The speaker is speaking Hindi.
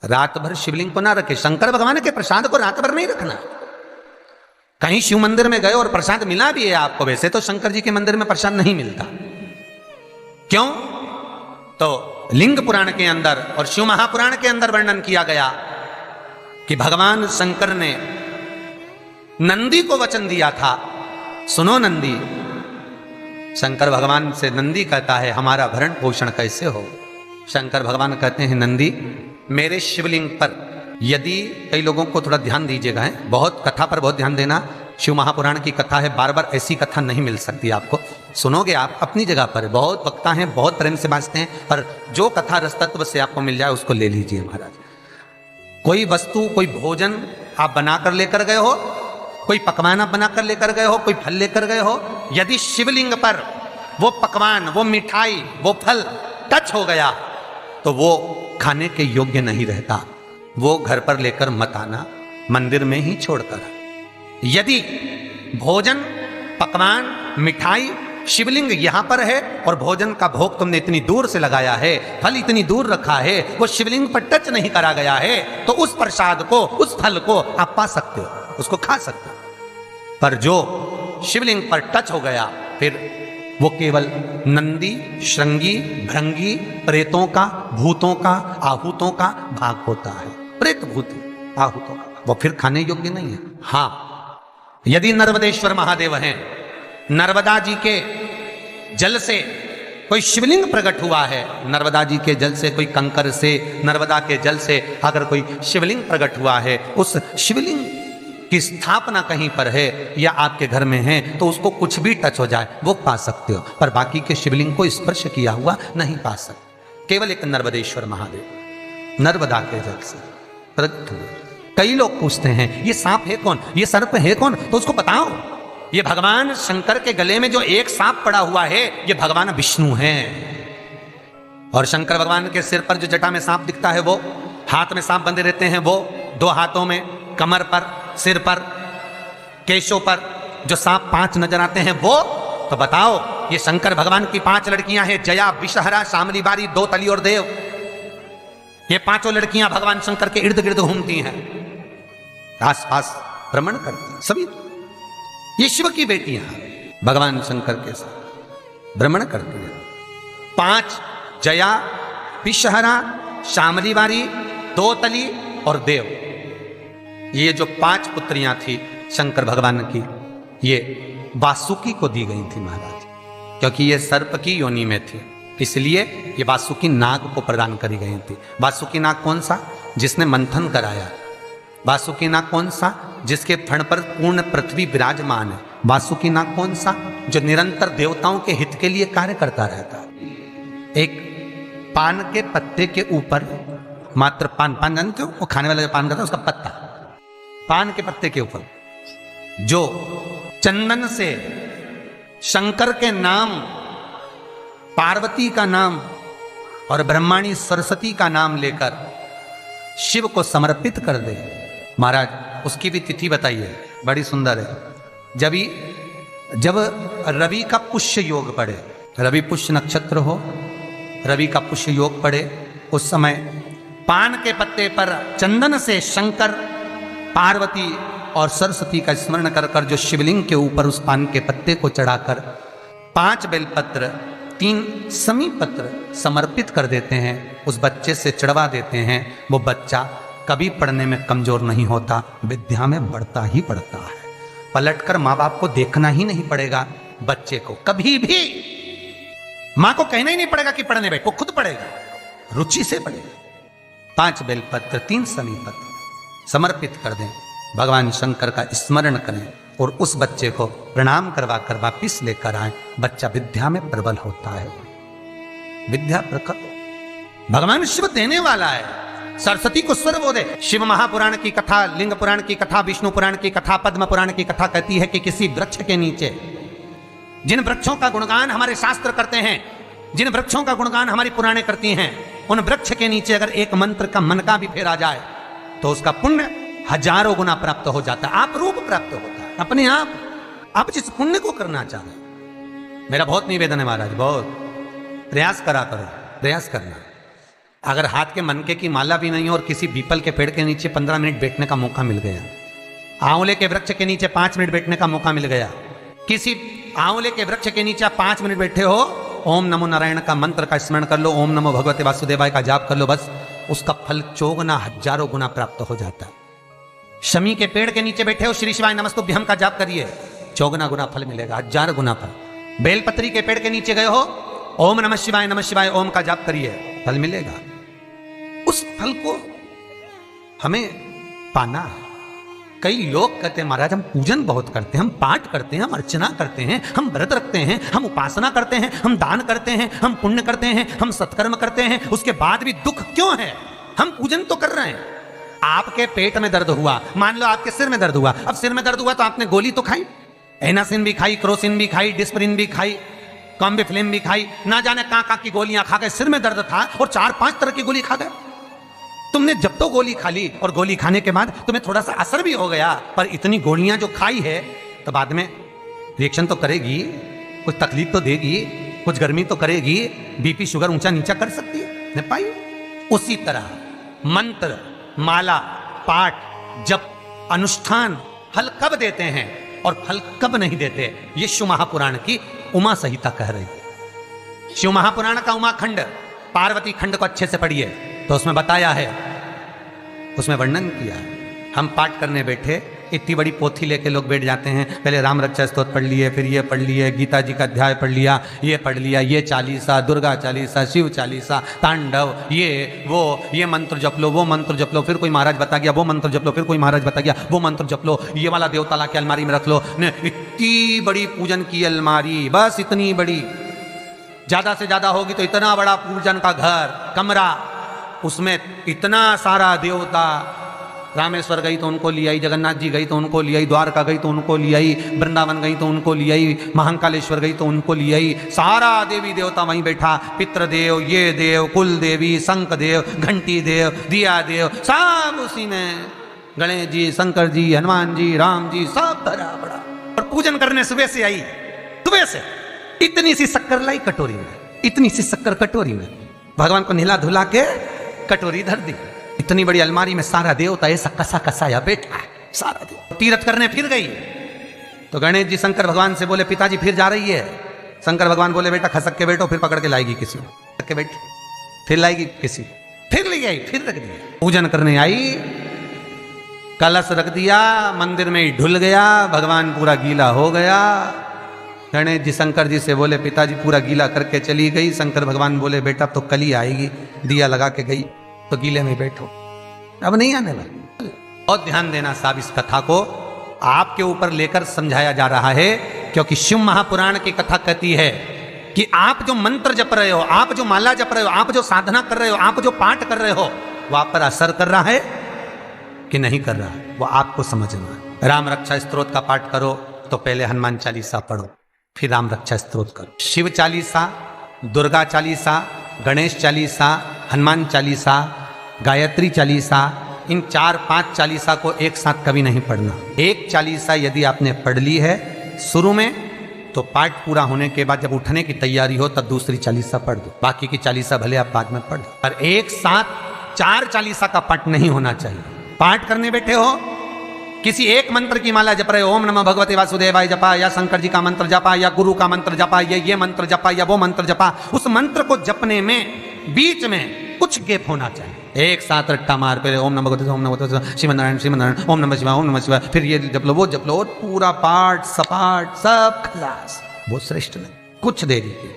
रात भर शिवलिंग को ना रखे। शंकर भगवान के प्रसाद को रात भर नहीं रखना। कहीं शिव मंदिर में गए और प्रसाद मिला भी है आपको, वैसे तो शंकर जी के मंदिर में प्रसाद नहीं मिलता। क्यों? तो लिंग पुराण के अंदर और शिव महापुराण के अंदर वर्णन किया गया कि भगवान शंकर ने नंदी को वचन दिया था, सुनो नंदी। शंकर भगवान से नंदी कहता है हमारा भरण पोषण कैसे हो। शंकर भगवान कहते हैं नंदी मेरे शिवलिंग पर यदि, कई लोगों को थोड़ा ध्यान दीजिएगा, है बहुत कथा पर बहुत ध्यान देना। शिव महापुराण की कथा है, बार बार ऐसी कथा नहीं मिल सकती आपको। सुनोगे आप अपनी जगह पर, बहुत वक्ता हैं, बहुत प्रेम से बांचते हैं, पर जो कथा रस तत्व से आपको मिल जाए उसको ले लीजिए महाराज। कोई वस्तु, कोई भोजन आप बनाकर लेकर गए हो, कोई पकवान आप बनाकर लेकर गए हो, कोई फल लेकर गए हो, यदि शिवलिंग पर वो पकवान, वो मिठाई, वो फल टच हो गया तो वो खाने के योग्य नहीं रहता। वो घर पर लेकर मत आना, मंदिर में ही छोड़कर। यदि भोजन, पकवान, मिठाई, शिवलिंग यहां पर है और भोजन का भोग तुमने इतनी दूर से लगाया है, फल इतनी दूर रखा है, वो शिवलिंग पर टच नहीं करा गया है, तो उस प्रसाद को, उस फल को आप पा सकते हो, उसको खा सकते हो। पर जो शिवलिंग पर टच हो गया फिर वो केवल नंदी, श्रृंगी, भृंगी, प्रेतों का, भूतों का, आहूतों का भाग होता है। प्रेत, भूत, आहूतों का, वो फिर खाने योग्य नहीं है। हाँ, यदि नर्मदेश्वर महादेव हैं, नर्मदा जी के जल से कोई शिवलिंग प्रकट हुआ है, नर्मदा जी के जल से, कोई कंकर से, नर्मदा के जल से अगर कोई शिवलिंग प्रकट हुआ है, उस शिवलिंग की स्थापना कहीं पर है या आपके घर में है, तो उसको कुछ भी टच हो जाए वो पा सकते हो, पर बाकी के शिवलिंग को स्पर्श किया हुआ नहीं पा सकते। केवल एक नर्मदेश्वर महादेव नर्मदा के जल से प्रकट हुए। कई लोग पूछते हैं ये सांप है कौन, ये सर्प है कौन, तो उसको बताओ ये भगवान शंकर के गले में जो एक सांप पड़ा हुआ है ये भगवान विष्णु हैं। और शंकर भगवान के सिर पर जो जटा में सांप दिखता है, वो हाथ में सांप बंधे रहते हैं, वो दो हाथों में, कमर पर, सिर पर, केशों पर जो सांप 5 नजर आते हैं वो, तो बताओ ये शंकर भगवान की 5 लड़कियां हैं, जया, विषहरा, शामली बारी, दो तली और देव। ये 5 लड़कियां भगवान शंकर के इर्द गिर्द घूमती हैं, आस पास भ्रमण करती हैं। सभी ये शिव की बेटियां भगवान शंकर के साथ भ्रमण करती हैं। 5 जया, विषहरा, शामली बारी, दो तली और देव। ये जो 5 पुत्रियां थी शंकर भगवान की, ये वासुकी को दी गई थी महाराज, क्योंकि ये सर्प की योनि में थी, इसलिए ये वासुकी नाग को प्रदान करी गई थी। वासुकी नाग कौन सा? जिसने मंथन कराया। वासुकी नाग कौन सा? जिसके फण पर पूर्ण पृथ्वी विराजमान है। वासुकी नाग कौन सा? जो निरंतर देवताओं के हित के लिए कार्य करता रहता है। एक पान के पत्ते के ऊपर, मात्र पान जानते हो, वो खाने वाला जो पान करता है उसका पत्ता, पान के पत्ते के ऊपर जो चंदन से शंकर के नाम, पार्वती का नाम और ब्रह्माणी सरस्वती का नाम लेकर शिव को समर्पित कर दे महाराज, उसकी भी तिथि बताइए, बड़ी सुंदर है। जब रवि का पुष्य योग पड़े, रवि पुष्य नक्षत्र हो, रवि का पुष्य योग पड़े, उस समय पान के पत्ते पर चंदन से शंकर, पार्वती और सरस्वती का स्मरण कर कर जो शिवलिंग के ऊपर उस पान के पत्ते को चढ़ाकर 5 बेलपत्र, 3 समी पत्र समर्पित कर देते हैं, उस बच्चे से चढ़वा देते हैं, वो बच्चा कभी पढ़ने में कमजोर नहीं होता, विद्या में बढ़ता ही बढ़ता है। पलटकर माँ बाप को देखना ही नहीं पड़ेगा, बच्चे को कभी भी माँ को कहना ही नहीं पड़ेगा कि पढ़ने बैठ, वो खुद पढ़ेगा, रुचि से पढ़ेगा। 5 बेलपत्र, 3 समी पत्र समर्पित कर दें, भगवान शंकर का स्मरण करें और उस बच्चे को प्रणाम करवा कर वापिस लेकर आए। बच्चा विद्या में प्रबल होता है, विद्या प्रकट, भगवान शिव देने वाला है। सरस्वती को स्वर वो दे। शिव महापुराण की कथा, लिंग पुराण की कथा, विष्णु पुराण की कथा, पद्म पुराण की कथा कहती है कि किसी वृक्ष के नीचे, जिन वृक्षों का गुणगान हमारे शास्त्र करते हैं, जिन वृक्षों का गुणगान हमारी पुराणे करती हैं, उन वृक्ष के नीचे अगर एक मंत्र का मनका भी फेरा जाए तो उसका पुण्य 1000 गुना प्राप्त हो जाता है, आप रूप प्राप्त होता है अपने आप जिस पुण्य को करना चाहे। मेरा बहुत निवेदन है महाराज, बहुत प्रयास करा करो, प्रयास करना। अगर हाथ के मनके की माला भी नहीं हो और किसी पीपल के पेड़ के नीचे 15 मिनट बैठने का मौका मिल गया, आंवले के वृक्ष के नीचे 5 मिनट बैठने का मौका मिल गया, किसी आंवले के वृक्ष के नीचे 5 मिनट बैठे हो, ओम नमो नारायण का मंत्र का स्मरण कर लो, ओम नमो भगवते वासुदेवाय का जाप कर लो, बस उसका फल चौगुना हजारों गुना प्राप्त हो जाता है। शमी के पेड़ के नीचे बैठे हो, श्री शिवाय नमस्तुभ्यम का जाप करिए, चौगुना गुना फल मिलेगा, 1000 गुना फल। बेलपत्री के पेड़ के नीचे गए हो, ओम नमः शिवाय ओम का जाप करिए, फल मिलेगा। उस फल को हमें पाना है। कई लोग कहते हैं महाराज हम पूजन बहुत करते हैं, हम पाठ करते हैं, हम अर्चना करते हैं, हम व्रत रखते हैं, हम उपासना करते हैं, हम दान करते हैं, हम पुण्य करते हैं, हम सत्कर्म करते हैं, उसके बाद भी दुख क्यों है? हम पूजन तो कर रहे हैं। आपके पेट में दर्द हुआ, मान लो आपके सिर में दर्द हुआ, अब सिर में दर्द हुआ तो आपने गोली तो खाई, एनासिन भी खाई, क्रोसिन भी खाई, डिस्प्रिन भी खाई, कॉम्बिफ्लिम भी खाई, ना जाने कहां की गोलियां खा गए, सिर में दर्द था और 4-5 तरह की गोली खा गए। तुमने जब तो गोली खा ली और गोली खाने के बाद तुम्हें थोड़ा सा असर भी हो गया, पर इतनी गोलियां जो खाई है तो बाद में रिएक्शन तो करेगी, कुछ तकलीफ तो देगी, कुछ गर्मी तो करेगी, बीपी शुगर ऊंचा नीचा कर सकती है, नहीं पाई। उसी तरह मंत्र, माला, पाठ, जप, अनुष्ठान फल कब देते हैं और फल कब नहीं देते, ये शिव महापुराण की उमा संहिता कह रही है। शिव महापुराण का उमा खंड, पार्वती खंड को अच्छे से पढ़िए तो उसमें बताया है, उसमें वर्णन किया है। हम पाठ करने बैठे, इतनी बड़ी पोथी लेके लोग बैठ जाते हैं, पहले राम रक्षा स्तोत्र पढ़ लिए, फिर ये पढ़ लिए, गीता जी का अध्याय पढ़ लिया, ये पढ़ लिया, ये चालीसा, दुर्गा चालीसा, शिव चालीसा, तांडव, ये मंत्र जप लो, वो मंत्र जप लो, फिर कोई महाराज बता गया वो मंत्र जप लो, फिर कोई महाराज बता गया वो मंत्र जप लो, ये वाला देवता ला के अलमारी में रख लो। इतनी बड़ी पूजन की अलमारी, बस इतनी बड़ी, ज्यादा से ज्यादा होगी तो इतना बड़ा पूजन का घर, कमरा, उसमें इतना सारा देवता। रामेश्वर गई तो उनको ले आई, जगन्नाथ जी गई तो उनको ले आई, द्वारका गई तो उनको ले आई, वृंदावन गई तो उनको ले आई, महाकालेश्वर गई तो उनको ले आई, सारा देवी देवता वहीं बैठा, पितृदेव, ये देव, कुल देवी, शंख देव, घंटी देव, दिया देव, सब उसी में, गणेश जी, शंकर जी, हनुमान जी, राम जी, सब भरा बड़ा। और पूजन करने सुबह से आई, सुबह से इतनी सी शक्कर लाई कटोरी में, इतनी सी शक्कर कटोरी में, भगवान को नहला धुला के कटोरी धर दी, इतनी बड़ी अलमारी में सारा देवता ऐसा कसा कसाया बैठा है, सारा देव। तीर्थ करने फिर गई तो गणेश जी शंकर भगवान से बोले पिताजी फिर जा रही है। शंकर भगवान बोले बेटा खसक के बैठो, फिर पकड़ के लाएगी किसी को, के बैठ, फिर लाएगी किसी, फिर ले आई, फिर रख दिया। पूजन करने आई, कलश रख दिया, मंदिर में ही ढुल गया, भगवान पूरा गीला हो गया। गणेश जी शंकर जी से बोले पिताजी पूरा गीला करके चली गई। शंकर भगवान बोले बेटा तो कल ही आएगी, दिया लगा के गई तो गीले में बैठो, अब नहीं आने वाली। और ध्यान देना साहब, इस कथा को आपके ऊपर लेकर समझाया जा रहा है, क्योंकि शिव महापुराण की कथा कहती है कि आप जो मंत्र जप रहे हो, आप जो माला जप रहे हो, आप जो साधना कर रहे हो, आप जो पाठ कर रहे हो, वो आप पर असर कर रहा है कि नहीं कर रहा है, वो आपको समझना है। राम रक्षा स्तोत्र का पाठ करो तो पहले हनुमान चालीसा पढ़ो, फिर राम रक्षा स्तोत्र करो। शिव चालीसा, दुर्गा चालीसा, गणेश चालीसा, हनुमान चालीसा, गायत्री चालीसा, इन 4-5 चालीसा को एक साथ कभी नहीं पढ़ना। एक चालीसा यदि आपने पढ़ ली है शुरू में, तो पाठ पूरा होने के बाद जब उठने की तैयारी हो तब दूसरी चालीसा पढ़ दो, बाकी की चालीसा भले आप बाद में पढ़ दो। पर एक साथ 4 चालीसा का पाठ नहीं होना चाहिए। पाठ करने बैठे हो, किसी एक मंत्र की माला जप रहे हो, ओम नमः भगवते वासुदेवाय जपा, या शंकर जी का मंत्र जपा, या गुरु का मंत्र जपा, या ये मंत्र जपा, या वो मंत्र जपा, उस मंत्र को जपने में बीच में कुछ गैप होना चाहिए। एक साथ रट्टा मार पे ओम नमः भगवते, ओम नमः भगवते, श्रीमन्नारायण श्रीमन्नारायण, ओम नमः शिवाय, ओम नमः शिवाय, फिर ये जप लो वो जप लो, और पूरा पाठ सपाट सब खलास, वो श्रेष्ठ नहीं। कुछ देरी के